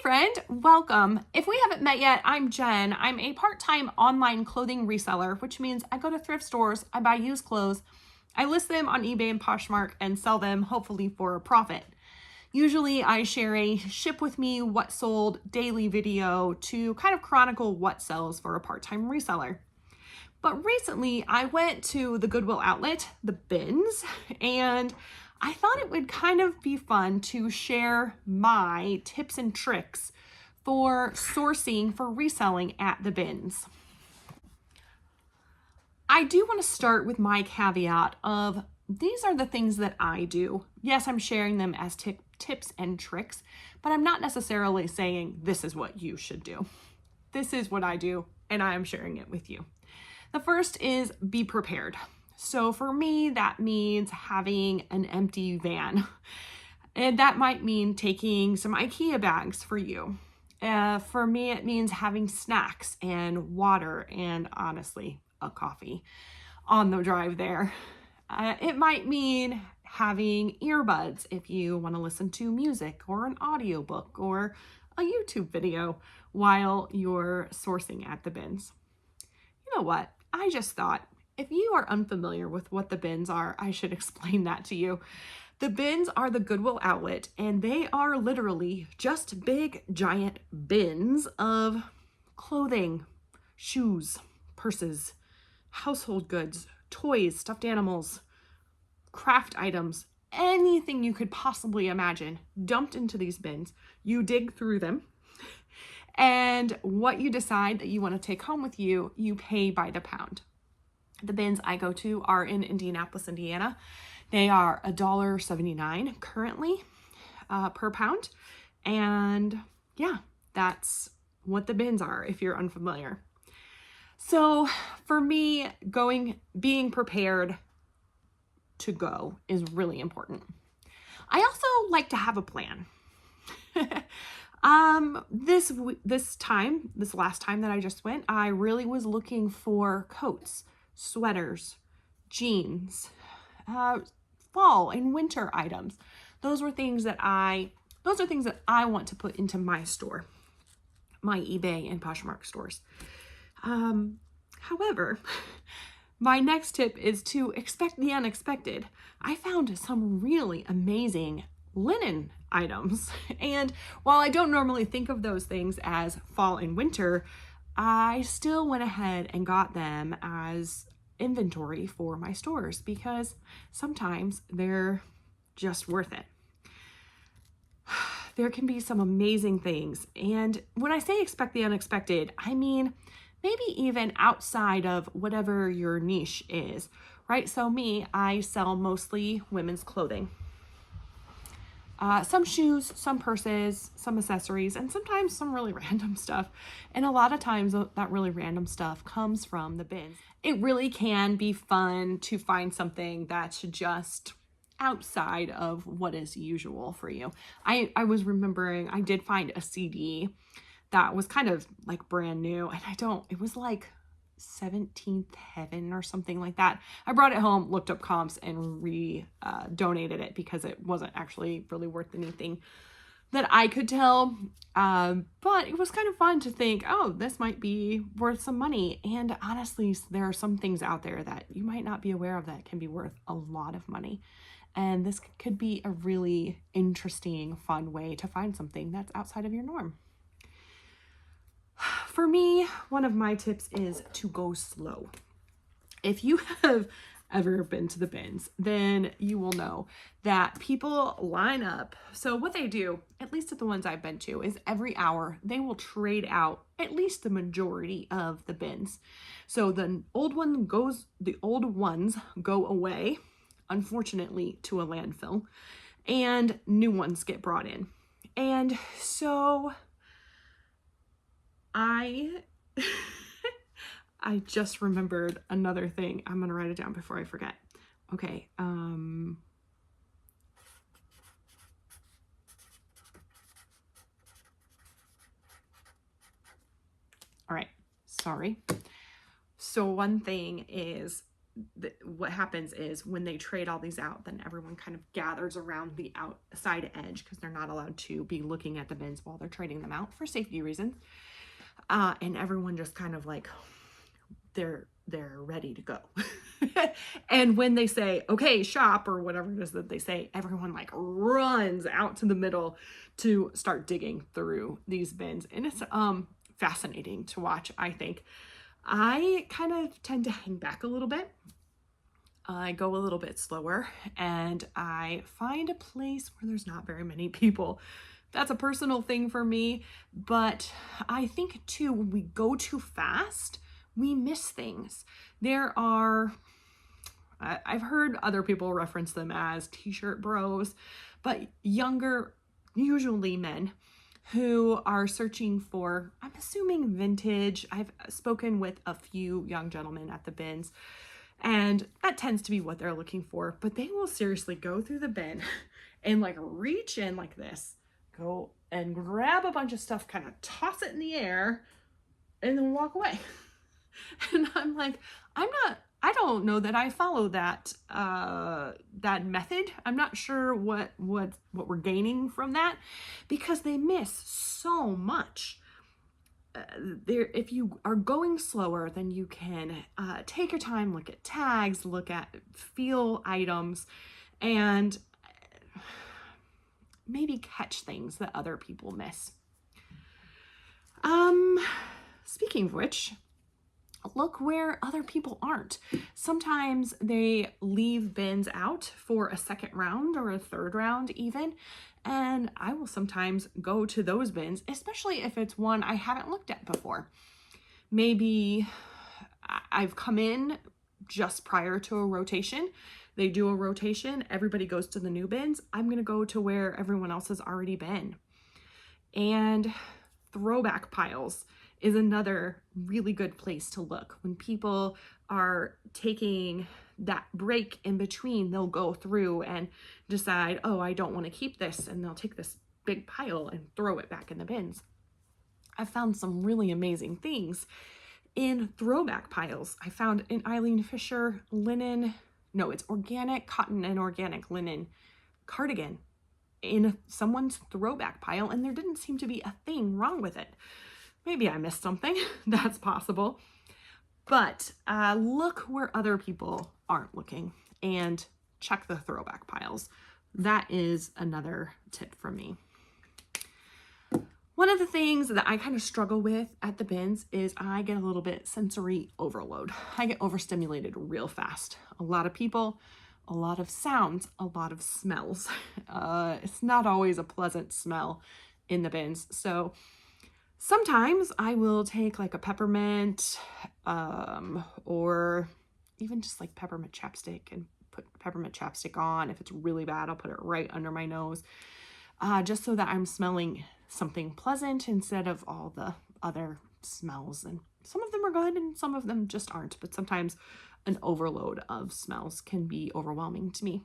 friend, welcome. If we haven't met yet, I'm Jen. I'm a part-time online clothing reseller, which means I go to thrift stores, I buy used clothes, I list them on eBay and Poshmark and sell them hopefully for a profit. Usually I share a ship with me what sold daily video to kind of chronicle what sells for a part-time reseller. But recently I went to the Goodwill outlet, the bins, and I thought it would kind of be fun to share my tips and tricks for sourcing for reselling at the bins. I do want to start with my caveat of these are the things that I do. Yes, I'm sharing them as tips and tricks, but I'm not necessarily saying this is what you should do. This is what I do, and I am sharing it with you. The first is be prepared. So for me, that means having an empty van. And that might mean taking some IKEA bags for you. For me, it means having snacks and water and honestly, a coffee on the drive there. It might mean having earbuds if you want to listen to music or an audiobook or a YouTube video while you're sourcing at the bins. You know what? I just thought, if you are unfamiliar with what the bins are, I should explain that to you. The bins are the Goodwill outlet, and they are literally just big, giant bins of clothing, shoes, purses, household goods, toys, stuffed animals, craft items, anything you could possibly imagine dumped into these bins. You dig through them, and what you decide that you want to take home with you, you pay by the pound. The bins I go to are in Indianapolis, Indiana. They are $1.79 currently per pound. And yeah, that's what the bins are if you're unfamiliar. So for me, being prepared to go is really important. I also like to have a plan. This last time that I just went, I really was looking for coats, sweaters, jeans, fall and winter items. Those are things that I want to put into my store, my eBay and Poshmark stores. However, my next tip is to expect the unexpected. I found some really amazing linen items. And while I don't normally think of those things as fall and winter, I still went ahead and got them as inventory for my stores because sometimes they're just worth it. There can be some amazing things. And when I say expect the unexpected, I mean maybe even outside of whatever your niche is, right? So I sell mostly women's clothing. Some shoes, some purses, some accessories, and sometimes some really random stuff. And a lot of times that really random stuff comes from the bins. It really can be fun to find something that's just outside of what is usual for you. I was remembering I did find a CD that was kind of like brand new, and it was like 17th Heaven or something like that. I brought it home, looked up comps, and donated it because it wasn't actually really worth anything that I could tell. But it was kind of fun to think, oh, this might be worth some money. And honestly, there are some things out there that you might not be aware of that can be worth a lot of money. And this could be a really interesting, fun way to find something that's outside of your norm. For me, one of my tips is to go slow. If you have ever been to the bins, then you will know that people line up. So what they do, at least at the ones I've been to, is every hour they will trade out at least the majority of the bins. So the old ones go away, unfortunately, to a landfill, and new ones get brought in. And so I just remembered another thing. I'm going to write it down before I forget. Okay. All right. Sorry. So one thing is what happens is when they trade all these out, then everyone kind of gathers around the outside edge because they're not allowed to be looking at the bins while they're trading them out for safety reasons. And everyone just kind of like, they're ready to go. And when they say, okay, shop, or whatever it is that they say, everyone like runs out to the middle to start digging through these bins. And it's fascinating to watch, I think. I kind of tend to hang back a little bit. I go a little bit slower, and I find a place where there's not very many people. That's a personal thing for me, but I think too, when we go too fast, we miss things. I've heard other people reference them as t-shirt bros, but younger, usually men, who are searching for, I'm assuming, vintage. I've spoken with a few young gentlemen at the bins, and that tends to be what they're looking for, but they will seriously go through the bin and like reach in like this, go and grab a bunch of stuff, kind of toss it in the air, and then walk away. And I'm like, I don't know that I follow that method. I'm not sure what we're gaining from that, because they miss so much. If you are going slower, then you can take your time, look at tags, look at feel items, and maybe catch things that other people miss. Speaking of which, look where other people aren't. Sometimes they leave bins out for a second round or a third round even, and I will sometimes go to those bins, especially if it's one I haven't looked at before. Maybe I've come in just prior to a rotation. They do a rotation, everybody goes to the new bins. I'm going to go to where everyone else has already been. And throwback piles is another really good place to look. When people are taking that break in between, they'll go through and decide, oh, I don't want to keep this, and they'll take this big pile and throw it back in the bins. I found some really amazing things in throwback piles. I found an Eileen Fisher linen, no, it's organic cotton and organic linen cardigan in someone's throwback pile, and there didn't seem to be a thing wrong with it. Maybe I missed something. That's possible. But look where other people aren't looking and check the throwback piles. That is another tip from me. One of the things that I kind of struggle with at the bins is I get a little bit sensory overload. I get overstimulated real fast. A lot of people, a lot of sounds, a lot of smells. It's not always a pleasant smell in the bins. So sometimes I will take like a peppermint or even just like peppermint chapstick and put peppermint chapstick on. If it's really bad, I'll put it right under my nose just so that I'm smelling something pleasant instead of all the other smells. And some of them are good and some of them just aren't, but sometimes an overload of smells can be overwhelming to me.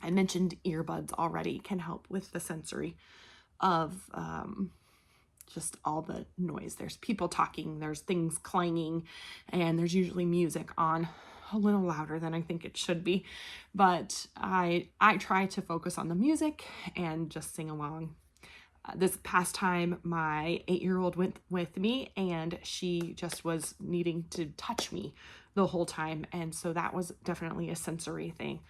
I mentioned earbuds already can help with the sensory of just all the noise. There's people talking, there's things clanging, and there's usually music on a little louder than I think it should be. But I try to focus on the music and just sing along. This past time, my 8-year-old went with me, and she just was needing to touch me the whole time. And so that was definitely a sensory thing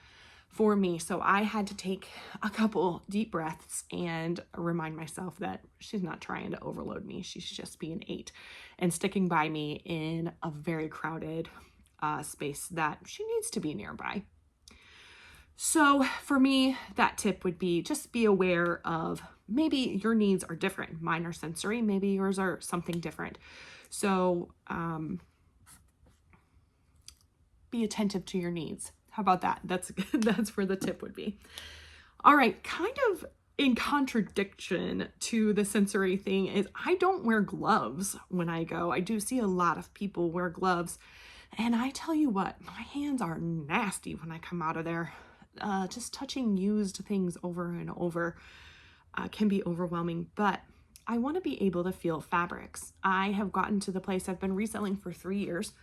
for me. So I had to take a couple deep breaths and remind myself that she's not trying to overload me. She's just being 8 and sticking by me in a very crowded space that she needs to be nearby. So for me, that tip would be just be aware of maybe your needs are different. Mine are sensory, maybe yours are something different. So be attentive to your needs. How about that? That's where the tip would be. All right, kind of in contradiction to the sensory thing is I don't wear gloves when I go. I do see a lot of people wear gloves, and I tell you what, my hands are nasty when I come out of there. Just touching used things over and over can be overwhelming, but I want to be able to feel fabrics. I have gotten to the place I've been reselling for 3 years,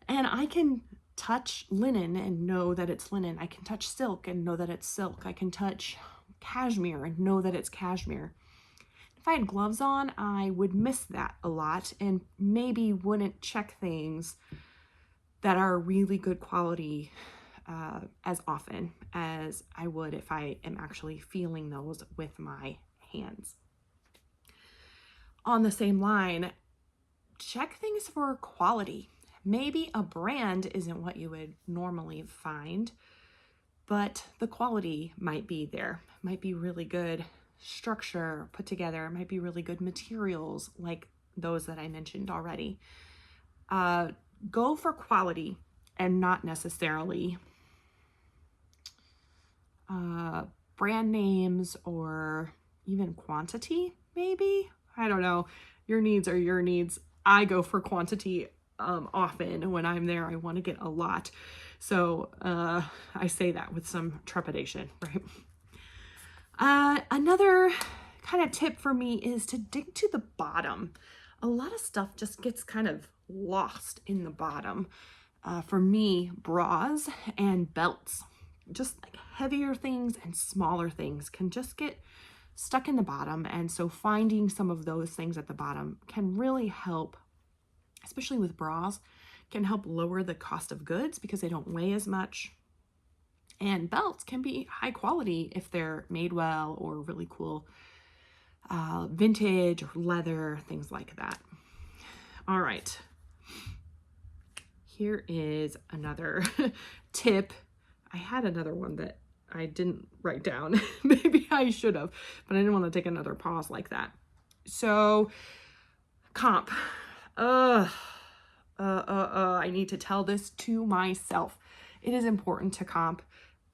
and I can touch linen and know that it's linen. I can touch silk and know that it's silk. I can touch cashmere and know that it's cashmere. If I had gloves on, I would miss that a lot and maybe wouldn't check things that are really good quality as often as I would if I am actually feeling those with my hands. On the same line, check things for quality. Maybe a brand isn't what you would normally find, but the quality might be there. Might be really good structure put together. Might be really good materials like those that I mentioned already. Go for quality and not necessarily brand names or even quantity, maybe. I don't know. Your needs are your needs. I go for quantity often. When I'm there, I want to get a lot. So I say that with some trepidation, right? Another kind of tip for me is to dig to the bottom. A lot of stuff just gets kind of lost in the bottom. For me, bras and belts, just like heavier things and smaller things can just get stuck in the bottom. And so finding some of those things at the bottom can really help, especially with bras, can help lower the cost of goods because they don't weigh as much. And belts can be high quality if they're made well or really cool vintage or leather, things like that. All right. Here is another tip. I had another one that I didn't write down. Maybe I should have, but I didn't want to take another pause like that. So comp. I need to tell this to myself. It is important to comp.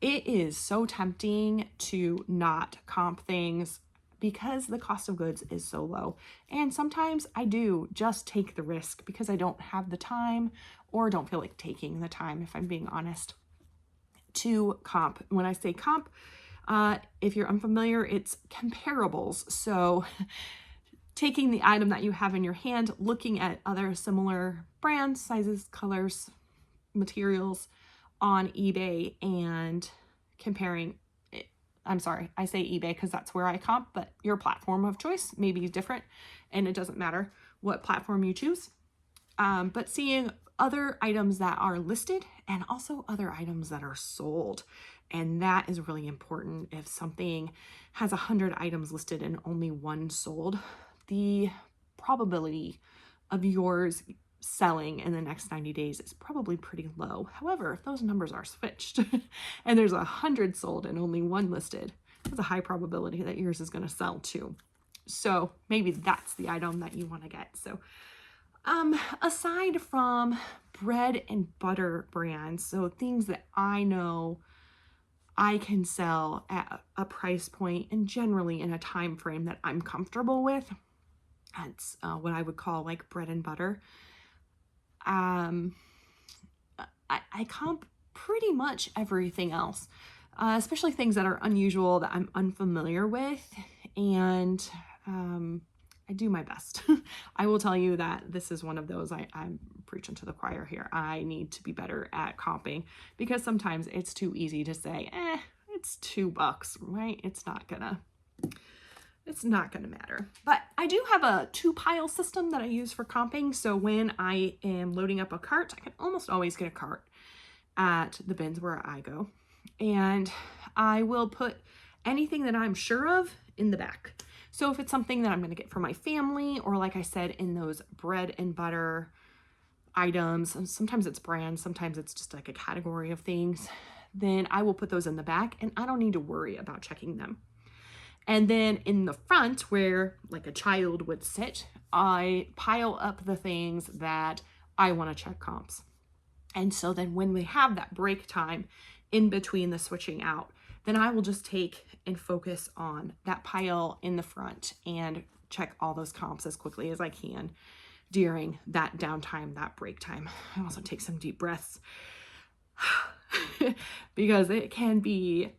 It is so tempting to not comp things because the cost of goods is so low. And sometimes I do just take the risk because I don't have the time or don't feel like taking the time, if I'm being honest, to comp. When I say comp, if you're unfamiliar, it's comparables. So taking the item that you have in your hand, looking at other similar brands, sizes, colors, materials on eBay and comparing it. I'm sorry, I say eBay because that's where I comp, but your platform of choice may be different and it doesn't matter what platform you choose. But seeing other items that are listed and also other items that are sold. And that is really important. If something has 100 items listed and only one sold, the probability of yours selling in the next 90 days is probably pretty low. However, if those numbers are switched and there's 100 sold and only one listed, there's a high probability that yours is going to sell too. So maybe that's the item that you want to get. So aside from bread and butter brands, so things that I know I can sell at a price point and generally in a time frame that I'm comfortable with, that's what I would call like bread and butter. I comp pretty much everything else, especially things that are unusual that I'm unfamiliar with, and I do my best. I will tell you that this is one of those, I'm preaching to the choir here. I need to be better at comping because sometimes it's too easy to say, it's $2, right? It's not gonna matter. But I do have a 2-pile system that I use for comping. So when I am loading up a cart, I can almost always get a cart at the bins where I go. And I will put anything that I'm sure of in the back. So if it's something that I'm going to get for my family, or like I said, in those bread and butter items, sometimes it's brands, sometimes it's just like a category of things, then I will put those in the back and I don't need to worry about checking them. And then in the front, where like a child would sit, I pile up the things that I want to check comps. And so then when we have that break time in between the switching out, then I will just take and focus on that pile in the front and check all those comps as quickly as I can during that downtime, that break time. I also take some deep breaths because it can be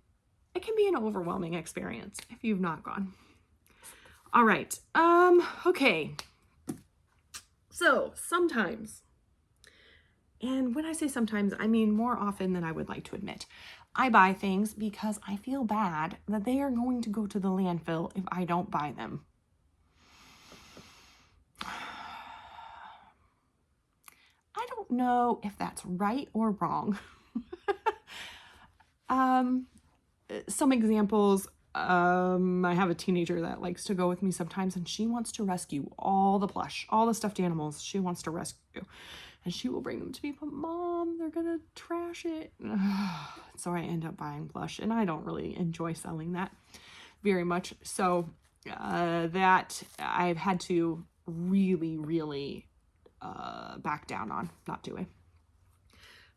an overwhelming experience if you've not gone. All right. Okay. So sometimes And when I say sometimes, I mean more often than I would like to admit. I buy things because I feel bad that they are going to go to the landfill if I don't buy them. I don't know if that's right or wrong. Some examples, I have a teenager that likes to go with me sometimes, and she wants to rescue all the plush, all the stuffed animals she wants to rescue. And she will bring them to me, but Mom, they're gonna trash it. So I end up buying plush, and I don't really enjoy selling that very much. So that I've had to really back down on not doing.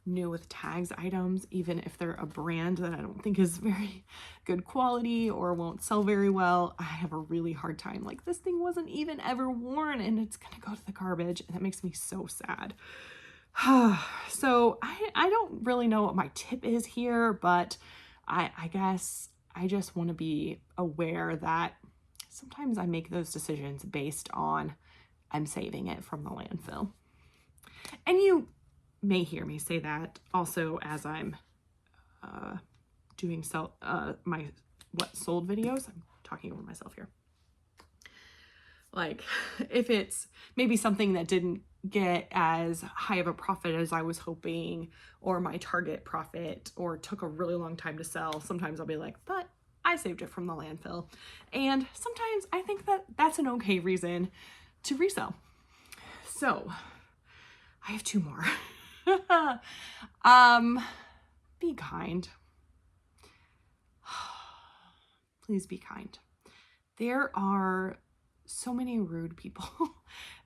New with tags items, even if they're a brand that I don't think is very good quality or won't sell very well, I have a really hard time. Like, this thing wasn't even ever worn and it's gonna go to the garbage, and that makes me so sad. So I don't really know what my tip is here, but I guess I just want to be aware that sometimes I make those decisions based on I'm saving it from the landfill. And you may hear me say that also as I'm doing my what sold videos. I'm talking over myself here. Like, if it's maybe something that didn't get as high of a profit as I was hoping, or my target profit, or took a really long time to sell, sometimes I'll be like, but I saved it from the landfill. And sometimes I think that that's an okay reason to resell. So I have 2 more. Be kind. Please be kind. There are so many rude people.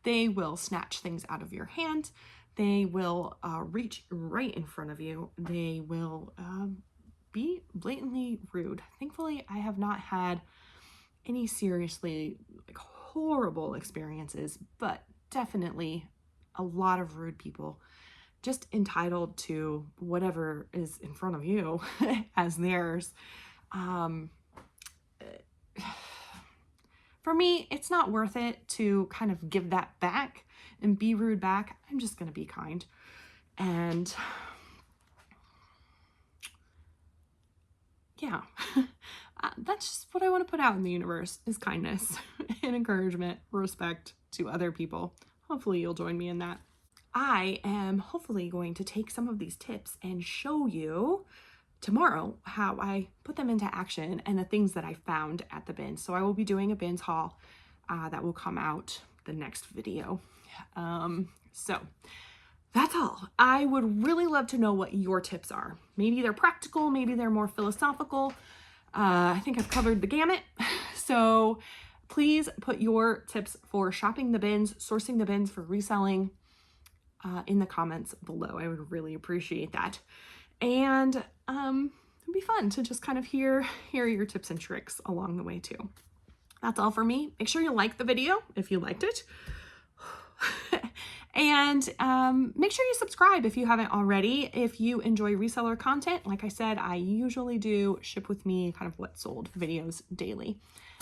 They will snatch things out of your hand. They will reach right in front of you. They will be blatantly rude. Thankfully, I have not had any seriously horrible experiences, but definitely a lot of rude people just entitled to whatever is in front of you as theirs. For me, it's not worth it to kind of give that back and be rude back. I'm just going to be kind. And yeah, that's just what I want to put out in the universe is kindness and encouragement, respect to other people. Hopefully you'll join me in that. I am hopefully going to take some of these tips and show you tomorrow how I put them into action and the things that I found at the bins. So I will be doing a bins haul that will come out the next video. So that's all. I would really love to know what your tips are. Maybe they're practical, maybe they're more philosophical. I think I've covered the gamut. So please put your tips for shopping the bins, sourcing the bins for reselling in the comments below. I would really appreciate that. And it'd be fun to just kind of hear your tips and tricks along the way too. That's all for me. Make sure you like the video if you liked it. And make sure you subscribe if you haven't already. If you enjoy reseller content, like I said, I usually do ship with me kind of what sold videos daily.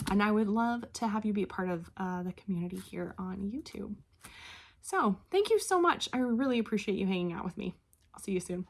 And I would love to have you be a part of the community here on YouTube. So thank you so much. I really appreciate you hanging out with me. I'll see you soon.